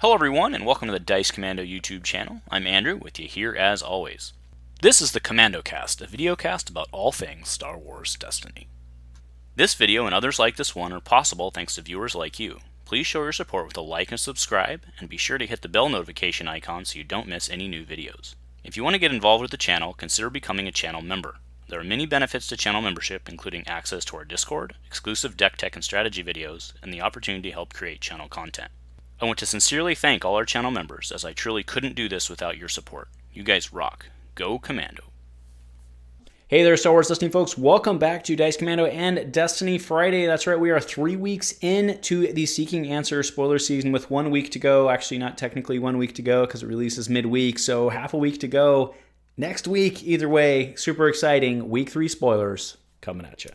Hello everyone, and welcome to the Dice Commando YouTube channel. I'm Andrew, with you here as always. This is the Commando Cast, a video cast about all things Star Wars Destiny. This video and others like this one are possible thanks to viewers like you. Please show your support with a like and subscribe, and be sure to hit the bell notification icon so you don't miss any new videos. If you want to get involved with the channel, consider becoming a channel member. There are many benefits to channel membership, including access to our Discord, exclusive deck tech and strategy videos, and the opportunity to help create channel content. I want to sincerely thank all our channel members, as I truly couldn't do this without your support. You guys rock. Go Commando. Hey there, Star Wars Destiny folks. Welcome back to Dice Commando and Destiny Friday. That's right, we are 3 weeks into the Seeking Answer spoiler season with 1 week to go. Actually, not technically 1 week to go because it releases midweek, so half a week to go. Next week, either way, super exciting. Week 3 spoilers coming at you.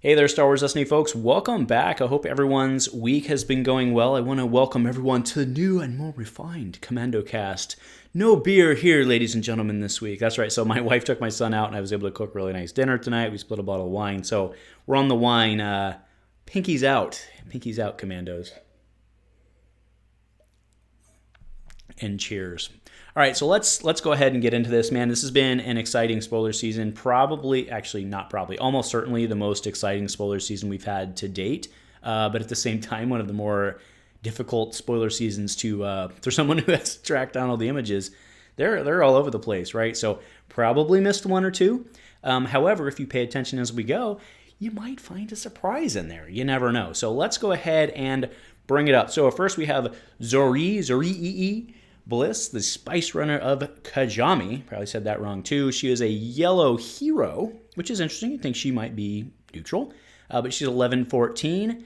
Hey there, Star Wars Destiny folks. Welcome back. I hope everyone's week has been going well. I want to welcome everyone to the new and more refined Commando Cast. No beer here, ladies and gentlemen, this week. That's right. So my wife took my son out, and I was able to cook really nice dinner tonight. We split a bottle of wine. So we're on the wine. Pinkies out. Pinkies out, Commandos. And cheers. All right, so let's go ahead and get into this, man. This has been an exciting spoiler season. Almost certainly the most exciting spoiler season we've had to date. But at the same time, one of the more difficult spoiler seasons to for someone who has to track down all the images. They're all over the place, right? So probably missed one or two. However, if you pay attention as we go, you might find a surprise in there. You never know. So let's go ahead and bring it up. So first we have Zorii Bliss, the Spice Runner of Kajami. Probably said that wrong too. She is a yellow hero, which is interesting. I think she might be neutral, but she's 11-14.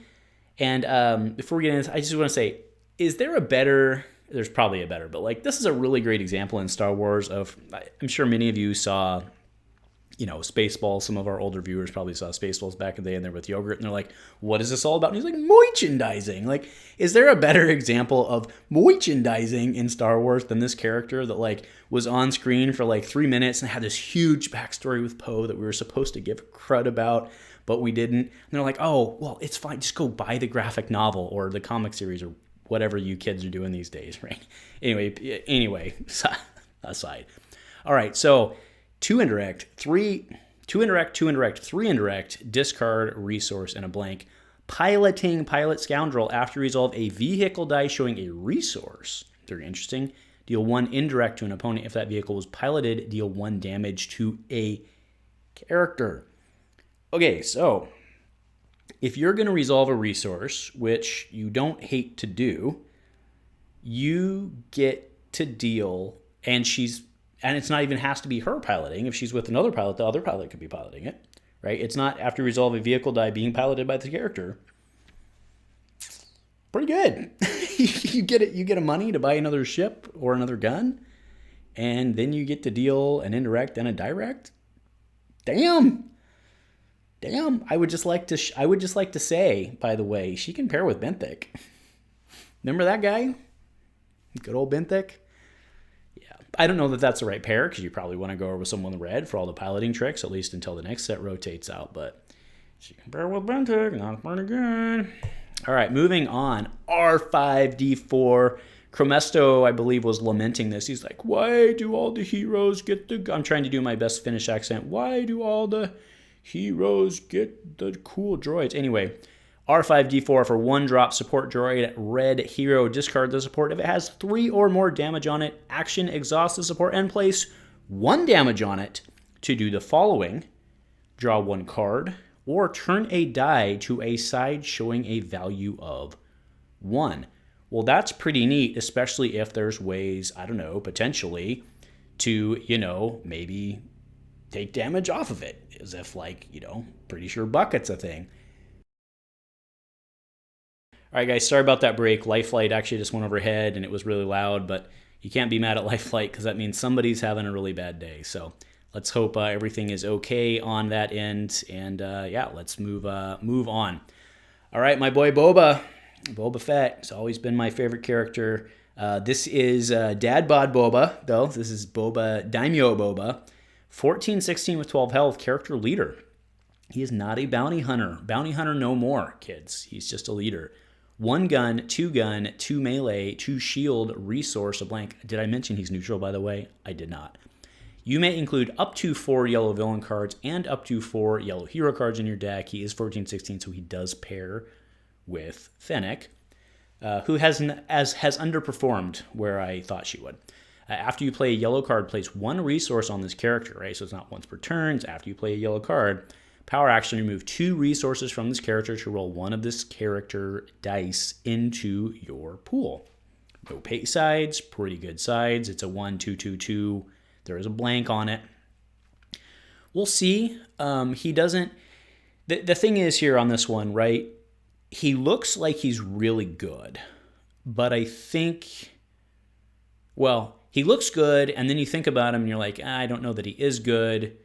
And before we get into this, I just want to say, is there a better? There's probably a better, but like this is a really great example in Star Wars of. I'm sure many of you saw, Spaceballs. Some of our older viewers probably saw Spaceballs back in the day, and they're with yogurt, and they're like, "What is this all about?" And he's like, "Merchandising." Like, is there a better example of merchandising in Star Wars than this character that like was on screen for like 3 minutes and had this huge backstory with Poe that we were supposed to give crud about, but we didn't? And they're like, "Oh, well, it's fine. Just go buy the graphic novel or the comic series or whatever you kids are doing these days, right?" Anyway, aside. All right, so. 2 indirect, 3 indirect, discard resource and a blank. Piloting pilot scoundrel after resolve a vehicle die showing a resource. Very interesting. Deal 1 indirect to an opponent if that vehicle was piloted. Deal 1 damage to a character. Okay, so if you're going to resolve a resource, which you don't hate to do, you get to deal, and it's not even has to be her piloting. If she's with another pilot, the other pilot could be piloting it, right? It's not after resolve a vehicle die being piloted by the character. Pretty good. You get a money to buy another ship or another gun, and then you get to deal an indirect and a direct. Damn. I would just like to say, by the way, she can pair with Benthic. Remember that guy? Good old Benthic. I don't know that that's the right pair because you probably want to go with someone red for all the piloting tricks, at least until the next set rotates out. But she can pair with Benthic, not pretty good. All right, moving on. R5D4. Chromesto, I believe, was lamenting this. He's like, "Why do all the heroes get the..." I'm trying to do my best Finnish accent. "Why do all the heroes get the cool droids?" Anyway, R5D4 for 1-drop support droid, red hero, discard the support. If it has 3 or more damage on it, action, exhaust the support, and place 1 damage on it to do the following. Draw 1 card, or turn a die to a side showing a value of 1. Well, that's pretty neat, especially if there's ways, I don't know, potentially to, maybe take damage off of it. As if, pretty sure bucket's a thing. All right, guys, sorry about that break. Life Flight actually just went overhead, and it was really loud, but you can't be mad at Life Flight because that means somebody's having a really bad day. So let's hope everything is okay on that end. And let's move on. All right, my boy Boba Fett. It's always been my favorite character. This is Dad Bod Boba, though. This is Boba, Daimyo Boba. 1416 with 12 health, character leader. He is not a bounty hunter. Bounty hunter no more, kids. He's just a leader. 1 gun, 2 melee, 2 shield, resource, a blank. Did I mention he's neutral, by the way? I did not. You may include up to 4 yellow villain cards and up to 4 yellow hero cards in your deck. He is 1416, so he does pair with Fennec, who has underperformed where I thought she would. After you play a yellow card, place 1 resource on this character, right? So it's not once per turn. It's after you play a yellow card. Power action, remove 2 resources from this character to roll 1 of this character dice into your pool. No pay sides, pretty good sides. It's a 1-2-2-2. There is a blank on it. We'll see. He doesn't... The thing is here on this one, right? He looks like he's really good. But I think... Well, he looks good, and then you think about him, and you're like, I don't know that he is good,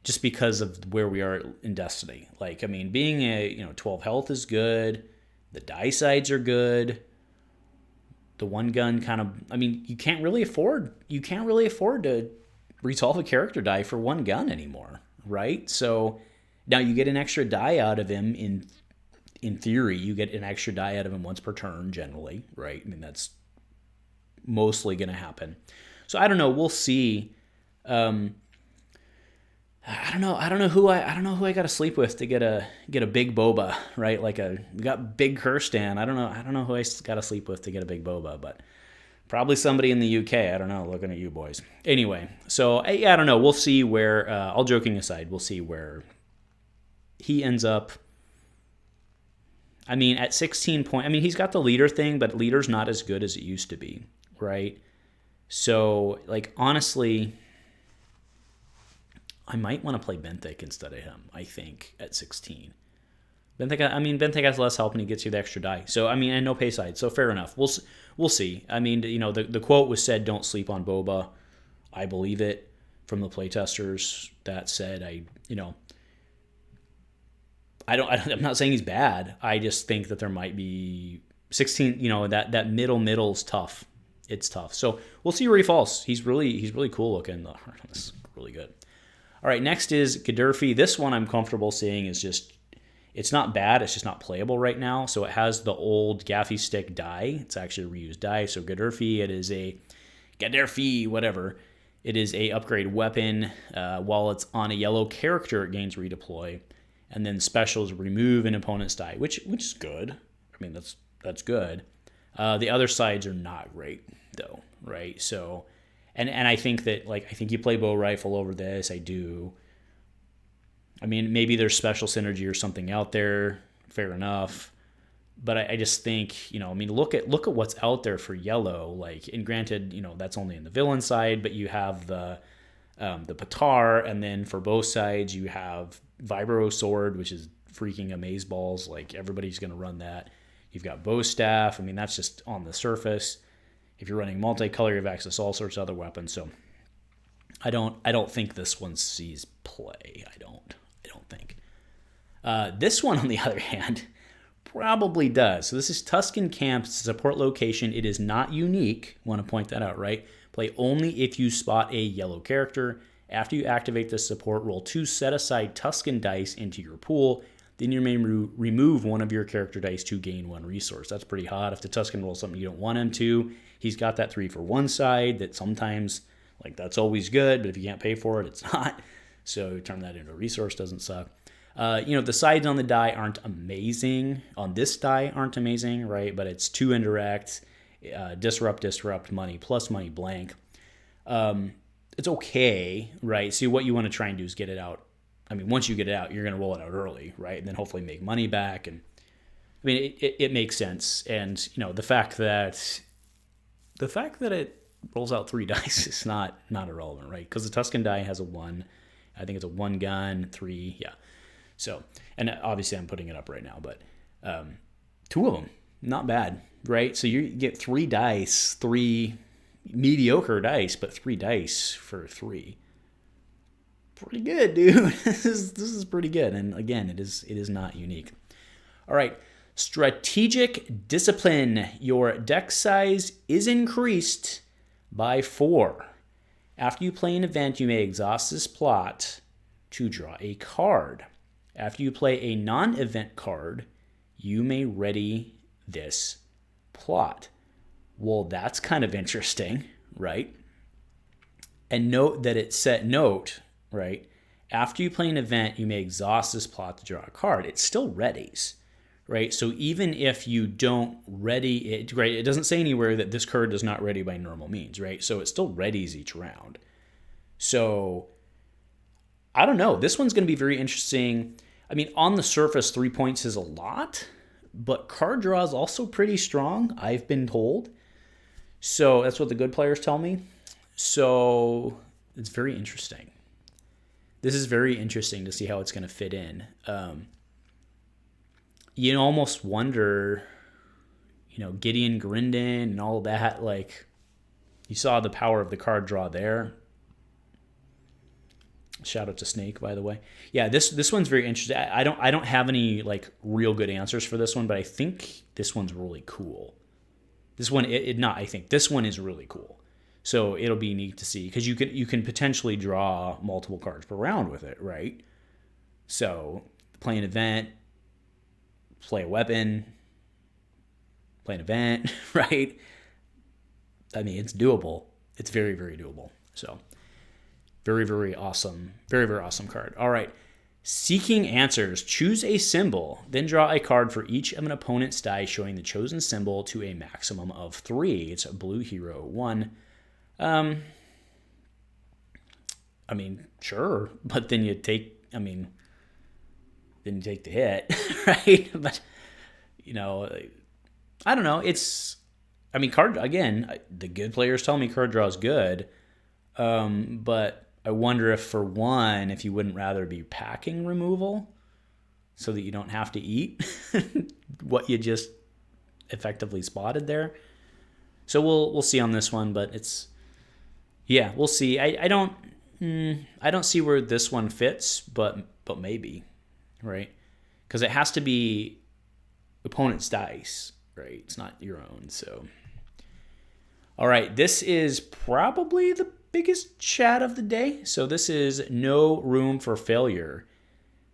just because of where we are in Destiny. Like, I mean, being a 12 health is good. The die sides are good. The 1 gun kind of, I mean, you can't really afford to resolve a character die for 1 gun anymore, right? So now you get an extra die out of him. In theory, you get an extra die out of him once per turn, generally, right? I mean, that's mostly going to happen. So I don't know. We'll see. I don't know who I got to sleep with to get a big Boba, right? Like we got big Kirstan. I don't know who I got to sleep with to get a big Boba, but probably somebody in the UK. I don't know. Looking at you boys. Anyway, so I don't know. We'll see where. All joking aside, we'll see where he ends up. I mean, at 16 points, I mean, he's got the leader thing, but leader's not as good as it used to be, right? So, like, honestly, I might want to play Benthic instead of him, I think, at 16. Benthic has less help and he gets you the extra die. So, I mean, and no pay side, so fair enough. We'll see. I mean, the quote was said, don't sleep on Boba. I believe it from the playtesters. That said, I'm not saying he's bad. I just think that there might be 16, that middle's tough. It's tough. So we'll see where he falls. He's really cool looking. This is really good. All right, next is Gadurfi. This one I'm comfortable seeing is just, it's not bad. It's just not playable right now. So it has the old gaffy stick die. It's actually a reused die. So Gadurfi, it is a Gadurfi, whatever. It is a upgrade weapon. While it's on a yellow character, it gains redeploy. And then specials remove an opponent's die, which is good. I mean, that's good. The other sides are not great, though, right? So, and I think that, like, I think you play bow rifle over this. I do. I mean, maybe there's special synergy or something out there. Fair enough. But I just think, look at what's out there for yellow. Like, and granted, that's only in the villain side, but you have the Patar, and then for both sides, you have Vibro Sword, which is freaking amazeballs. Like, everybody's going to run that. You've got Bow Staff. I mean, that's just on the surface. If you're running multicolor, you have access to all sorts of other weapons. So I don't think this one sees play. I don't think. This one, on the other hand, probably does. So this is Tusken Camp's support location. It is not unique. Want to point that out, right? Play only if you spot a yellow character. After you activate this support, roll 2 set-aside Tusken dice into your pool. Then you may remove one of your character dice to gain 1 resource. That's pretty hot. If the Tusken rolls something you don't want him to, he's got that 3 for 1 side that sometimes, like, that's always good, but if you can't pay for it, it's not. So turn that into a resource, doesn't suck. The sides on the die aren't amazing. On this die aren't amazing, right? But it's 2 indirect, disrupt, money, plus money blank. It's okay, right? See, what you want to try and do is get it out. I mean, once you get it out, you're going to roll it out early, right? And then hopefully make money back. And I mean, it makes sense. And, the fact that it rolls out 3 dice is not irrelevant, right? Because the Tusken die has a 1. I think it's a 1 gun, 3, yeah. So, and obviously I'm putting it up right now, but 2 of them, not bad, right? So you get 3 dice, 3 mediocre dice, but 3 dice for 3. pretty good, dude. This is pretty good. And again, it is not unique. All right. Strategic discipline. Your deck size is increased by 4. After you play an event, you may exhaust this plot to draw a card. After you play a non-event card, you may ready this plot. Well, that's kind of interesting, right? And note that it said, right? After you play an event, you may exhaust this plot to draw a card. It still readies, right? So even if you don't ready it, right? It doesn't say anywhere that this card does not ready by normal means, right? So it still readies each round. So I don't know. This one's going to be very interesting. I mean, on the surface, 3 points is a lot, but card draw is also pretty strong, I've been told. So that's what the good players tell me. So it's very interesting. This is very interesting to see how it's going to fit in. You almost wonder, Gideon Grindin and all that. Like, you saw the power of the card draw there. Shout out to Snake, by the way. Yeah, this one's very interesting. I don't have any like real good answers for this one, but I think this one's really cool. This one, this one is really cool. So it'll be neat to see because you can potentially draw multiple cards per round with it, right? So play an event, play a weapon, play an event, right? I mean, it's doable. It's very, very doable. So very, very awesome. Very, very awesome card. All right. Seeking answers. Choose a symbol, then draw a card for each of an opponent's die showing the chosen symbol to a maximum of 3. It's a blue hero 1. I mean, sure, but then you take the hit, right? But, I don't know. Card, again, the good players tell me card draw is good, but I wonder if you wouldn't rather be packing removal so that you don't have to eat what you just effectively spotted there. So we'll see on this one, but we'll see. I don't see where this one fits, but maybe, right? Because it has to be opponent's dice, right? It's not your own. So, all right, this is probably the biggest chat of the day. So this is No Room for Failure.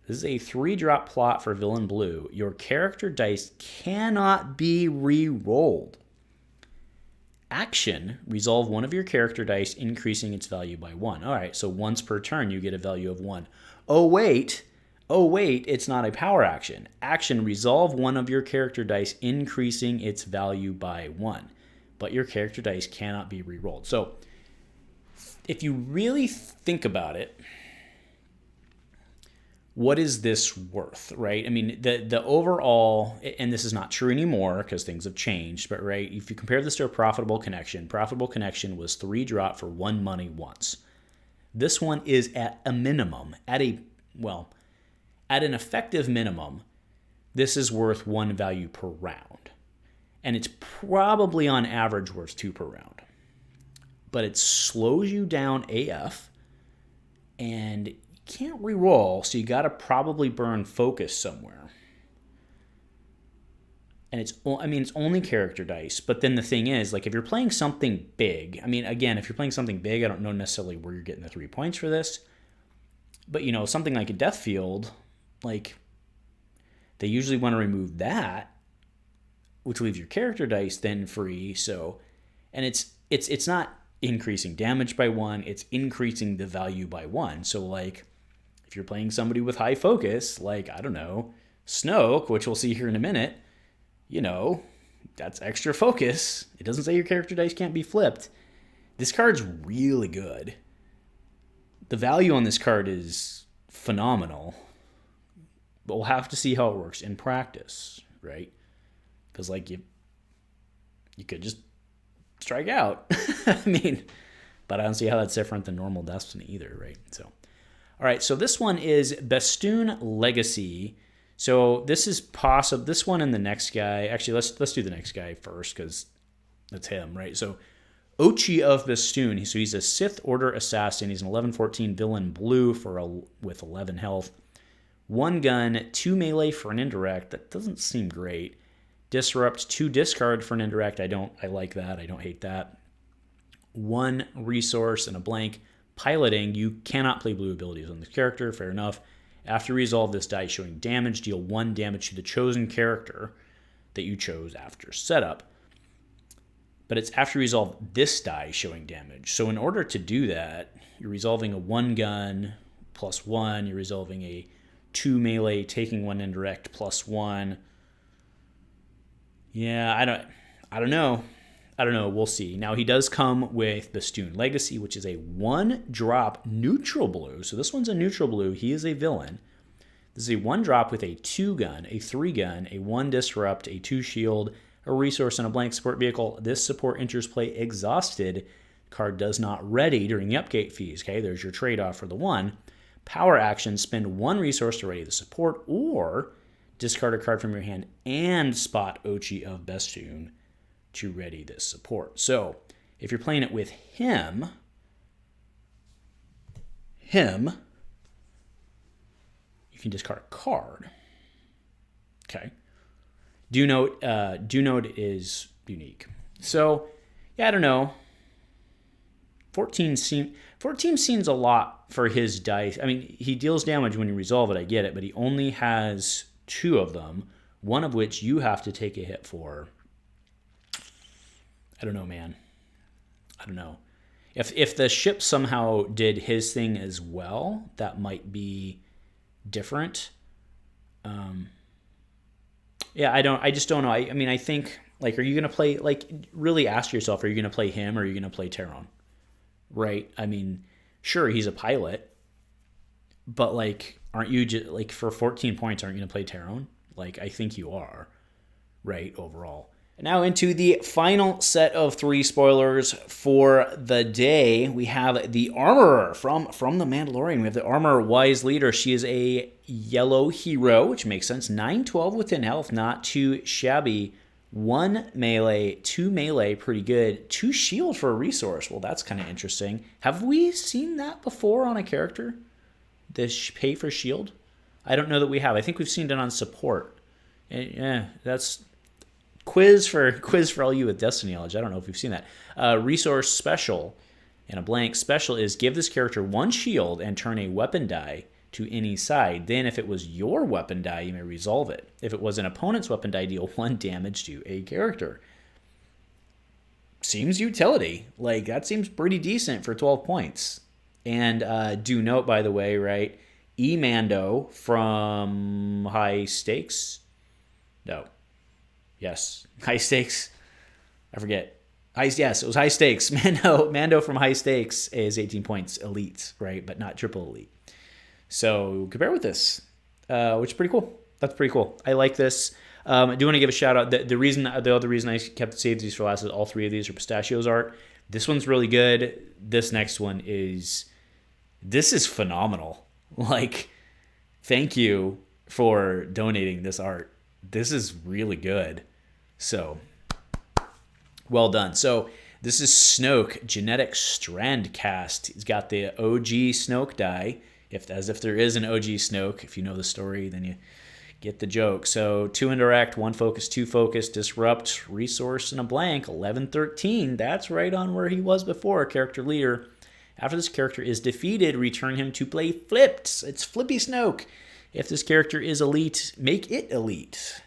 This is a 3-drop plot for Villain Blue. Your character dice cannot be re-rolled. Action, resolve one of your character dice, increasing its value by 1. All right, so once per turn, you get a value of 1. Oh, wait, it's not a power action. Action, resolve one of your character dice, increasing its value by 1. But your character dice cannot be re-rolled. So if you really think about it, what is this worth, right? I mean, the overall, and this is not true anymore because things have changed, but right, if you compare this to a Profitable Connection was 3-drop for 1 money once. This one is at a minimum, at an effective minimum, this is worth 1 value per round. And it's probably on average worth 2 per round. But it slows you down AF, and you can't reroll, so you got to probably burn focus somewhere. And it's only character dice, but then the thing is, like, if you're playing something big, if you're playing something big, I don't know necessarily where you're getting the 3 points for this, but, something like a Death Field, like, they usually want to remove that, which leaves your character dice then free, so, and it's not increasing damage by 1, it's increasing the value by 1. So, like, if you're playing somebody with high focus, like, I don't know, Snoke, which we'll see here in a minute, that's extra focus. It doesn't say your character dice can't be flipped. This card's really good. The value on this card is phenomenal, but we'll have to see how it works in practice, right? Because, like, you could just strike out. But I don't see how that's different than normal Destiny either, right? So, all right, so this one is Bestoon Legacy. So this is possible. This one and the next guy. Actually, let's do the next guy first because that's him, right? So Ochi of Bestoon. So he's a Sith Order assassin. He's an 11-14 villain blue with 11 health. 1 gun, 2 melee for an indirect. That doesn't seem great. Disrupt, 2 discard for an indirect. I like that. I don't hate that. 1 resource and a blank. Piloting, you cannot play blue abilities on this character. Fair enough. After you resolve this die showing damage, deal 1 damage to the chosen character that you chose after setup. But it's after you resolve this die showing damage. So in order to do that, you're resolving a 1 gun plus 1. You're resolving a 2 melee, taking 1 indirect plus 1. Yeah, I don't know. We'll see. Now, he does come with Bestoon Legacy, which is a 1-drop neutral blue. So this one's a neutral blue. He is a villain. This is a 1-drop with a 2 gun, a 3 gun, a 1 disrupt, a 2 shield, a resource, and a blank support vehicle. This support enters play exhausted. Card does not ready during the upkeep phase. Okay, there's your trade-off for the 1. Power action, spend 1 resource to ready the support, or discard a card from your hand and spot Ochi of Bestoon to ready this support. So if you're playing it with him, you can discard a card. Okay. Do note is unique. So yeah, I don't know. 14 seems a lot for his dice. I mean, he deals damage when you resolve it, I get it, but he only has 2 of them, one of which you have to take a hit for. I don't know, man. I don't know. If the ship somehow did his thing as well, that might be different. Yeah, I just don't know. I mean, I think, like, are you going to play, like, really ask yourself, are you going to play him or are you going to play Taron? Right? I mean, sure, he's a pilot, but, like, aren't you just, like, for 14 points, aren't you going to play Taron? Like, I think you are, right, overall. Now into the final set of 3 spoilers for the day. We have the Armorer from The Mandalorian. We have the Armorer Wise Leader. She is a yellow hero, which makes sense. 9-12 within health, not too shabby. 1 melee, 2 melee, pretty good. 2 shield for a resource. Well, that's kind of interesting. Have we seen that before on a character? This pay for shield? I don't know that we have. I think we've seen it on support. Yeah, that's... Quiz for all you with Destiny knowledge. I don't know if we've seen that. Resource special and a blank. Special is give this character 1 shield and turn a weapon die to any side. Then if it was your weapon die, you may resolve it. If it was an opponent's weapon die, deal 1 damage to a character. Seems utility. Like, that seems pretty decent for 12 points. And do note, by the way, right, Mando from High Stakes? No. Yes, High Stakes. I forget. Yes, it was High Stakes. Mando from High Stakes is 18 points elite, right? But not triple elite. So compare with this, which is pretty cool. That's pretty cool. I like this. I do want to give a shout out. The other reason I kept saved these for last is all 3 of these are pistachios art. This one's really good. This next one is phenomenal. Like, thank you for donating this art. This is really good. So, well done. So, this is Snoke, Genetic Strand Cast. He's got the OG Snoke die. As if there is an OG Snoke. If you know the story, then you get the joke. So, 2 indirect, 1 focus, 2 focus, disrupt, resource, and a blank. 11-13. That's right on where he was before, character leader. After this character is defeated, return him to play flipped. It's Flippy Snoke. If this character is elite, make it elite.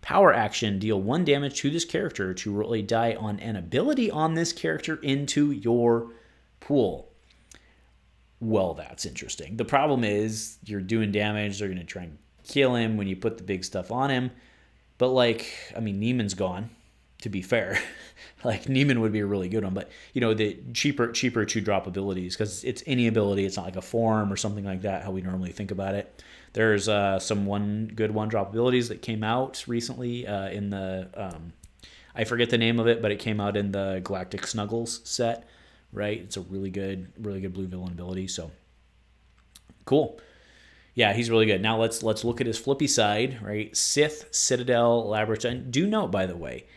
Power action, deal 1 damage to this character to roll a die on an ability on this character into your pool. Well, that's interesting. The problem is you're doing damage. They're going to try and kill him when you put the big stuff on him. But, like, I mean, Neiman's gone, to be fair. Like, Neiman would be a really good one. But, you know, the cheaper 2-drop abilities, because it's any ability. It's not like a form or something like that, how we normally think about it. There's some good 1-drop abilities that came out recently in the, I forget the name of it, but it came out in the Galactic Snuggles set, right? It's a really good blue villain ability. So cool. Yeah, he's really good. Now let's look at his flippy side, right? Sith, Citadel, Labyrinth. And do note, by the way,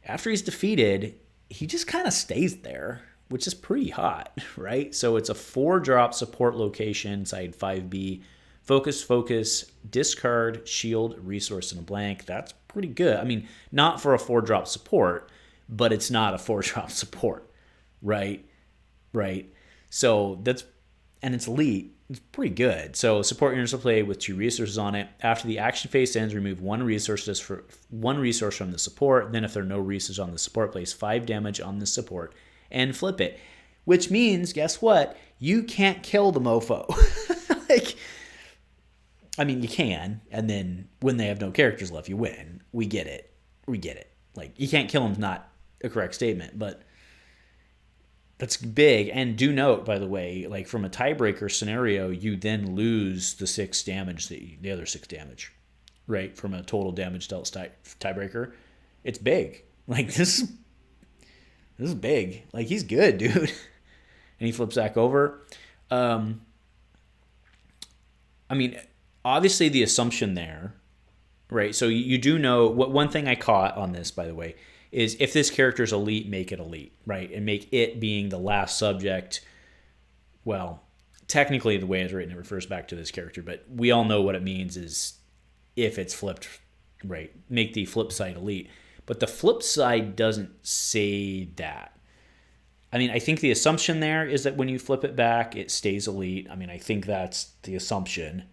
after he's defeated, he just kind of stays there, which is pretty hot, right? So it's a 4-drop support location, side 5B. Focus, discard, shield, resource, and a blank. That's pretty good. I mean, not for a 4-drop support, but it's not a 4-drop support, right? Right. So that's, and it's elite. It's pretty good. So support units will play with 2 resources on it. After the action phase ends, remove 1 resource from the support. Then if there are no resources on the support, place 5 damage on the support and flip it. Which means, guess what? You can't kill the mofo. Like, I mean, you can, and then when they have no characters left, you win. We get it. Like, you can't kill him's not a correct statement, but that's big. And do note, by the way, like from a tiebreaker scenario, you then lose the 6 damage, the other 6 damage, right? From a total damage dealt tiebreaker. It's big. Like, this is big. Like, he's good, dude. And he flips back over. I mean, obviously the assumption there, right? So you do know, one thing I caught on this, by the way, is if this character is elite, make it elite, right? And make it being the last subject. Well, technically the way it's written, it refers back to this character, but we all know what it means is if it's flipped, right? Make the flip side elite. But the flip side doesn't say that. I mean, I think the assumption there is that when you flip it back, it stays elite. I mean, I think that's the assumption.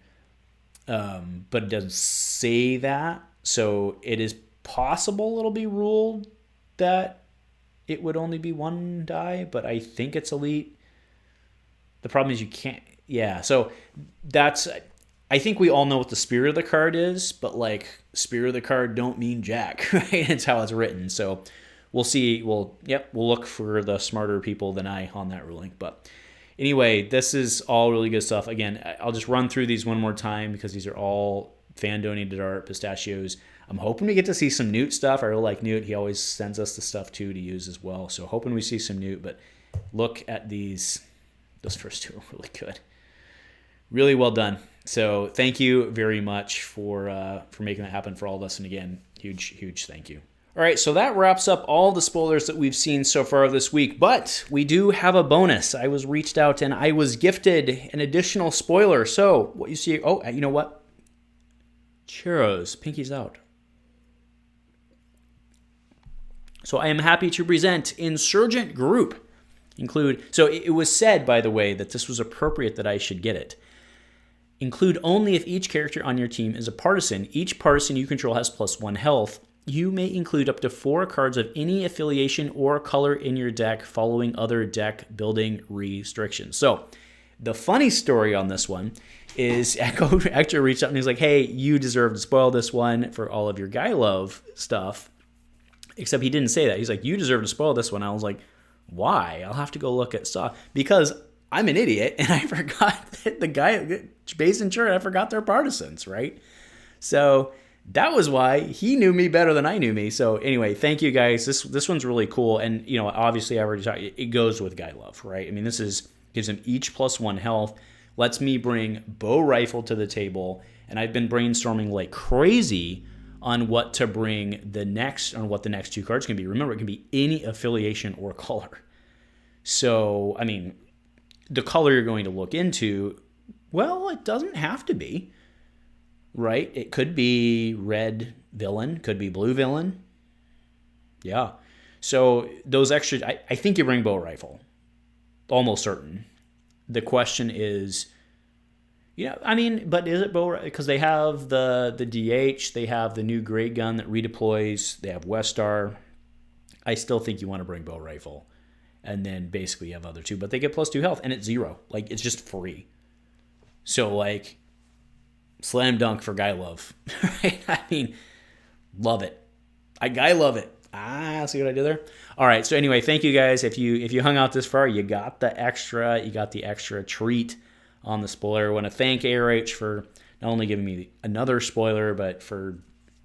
But it doesn't say that. So it is possible it'll be ruled that it would only be 1 die, but I think it's elite. The problem is you can't. Yeah, so that's. I think we all know what the spirit of the card is, but like spirit of the card don't mean jack, right? It's how it's written. So we'll see. We'll look for the smarter people than I on that ruling, but. Anyway, this is all really good stuff. Again, I'll just run through these one more time because these are all fan-donated art, pistachios. I'm hoping we get to see some Nute stuff. I really like Nute. He always sends us the stuff, too, to use as well. So hoping we see some Nute. But look at these. Those first 2 are really good. Really well done. So thank you very much for making that happen for all of us. And again, huge thank you. All right, so that wraps up all the spoilers that we've seen so far this week, but we do have a bonus. I was reached out and I was gifted an additional spoiler. So what you see, oh, you know what? Churros, pinkies out. So I am happy to present Insurgent Group. So it was said, by the way, that this was appropriate that I should get it. Include only if each character on your team is a partisan. Each partisan you control has +1 health. You may include up to 4 cards of any affiliation or color in your deck following other deck building restrictions. So the funny story on this one is Echo actually reached out and he's like, hey, you deserve to spoil this one for all of your Guy Love stuff. Except he didn't say that. He's like, you deserve to spoil this one. I was like, why? I'll have to go look at stuff. Because I'm an idiot and I forgot that the guy, Base and Church, I forgot they're partisans, right? So that was why he knew me better than I knew me. So anyway, thank you guys. This one's really cool. And, you know, obviously I already talked, it goes with Guy Love, right? I mean, gives them each +1 health, lets me bring bow rifle to the table. And I've been brainstorming like crazy on what to bring what the next 2 cards can be. Remember, it can be any affiliation or color. So, I mean, the color you're going to look into, well, it doesn't have to be. Right? It could be red villain, could be blue villain. Yeah. So those extra, I think you bring bow rifle. Almost certain. The question is, I mean, but is it bow rifle? Because they have the DH, they have the new great gun that redeploys, they have Westar. I still think you want to bring bow rifle. And then basically you have other 2, but they get +2 health and it's 0. Like, it's just free. So, like, slam dunk for Guy Love. Right? I mean, love it. Guy love it. See what I did there? All right. So anyway, thank you guys. If you hung out this far, you got the extra treat on the spoiler. I want to thank ARH for not only giving me another spoiler, but for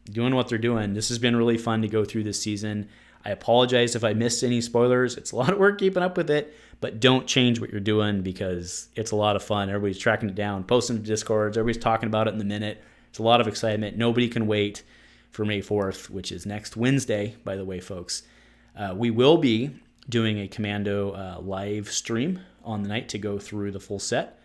doing what they're doing. This has been really fun to go through this season. I apologize if I missed any spoilers. It's a lot of work keeping up with it, but don't change what you're doing because it's a lot of fun. Everybody's tracking it down, posting to Discords. Everybody's talking about it in the minute. It's a lot of excitement. Nobody can wait for May 4th, which is next Wednesday, by the way, folks. We will be doing a Commando live stream on the night to go through the full set.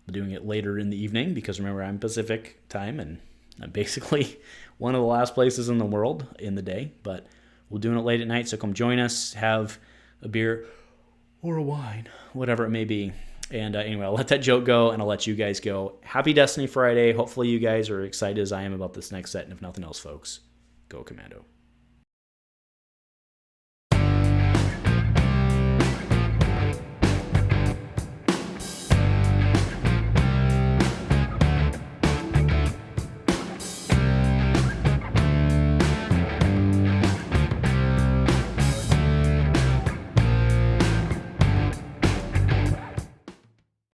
We're doing it later in the evening because remember, I'm Pacific time and I'm basically one of the last places in the world in the day. But we're doing it late at night, so come join us, have a beer or a wine, whatever it may be. And anyway, I'll let that joke go, and I'll let you guys go. Happy Destiny Friday. Hopefully you guys are excited as I am about this next set. And if nothing else, folks, go Commando.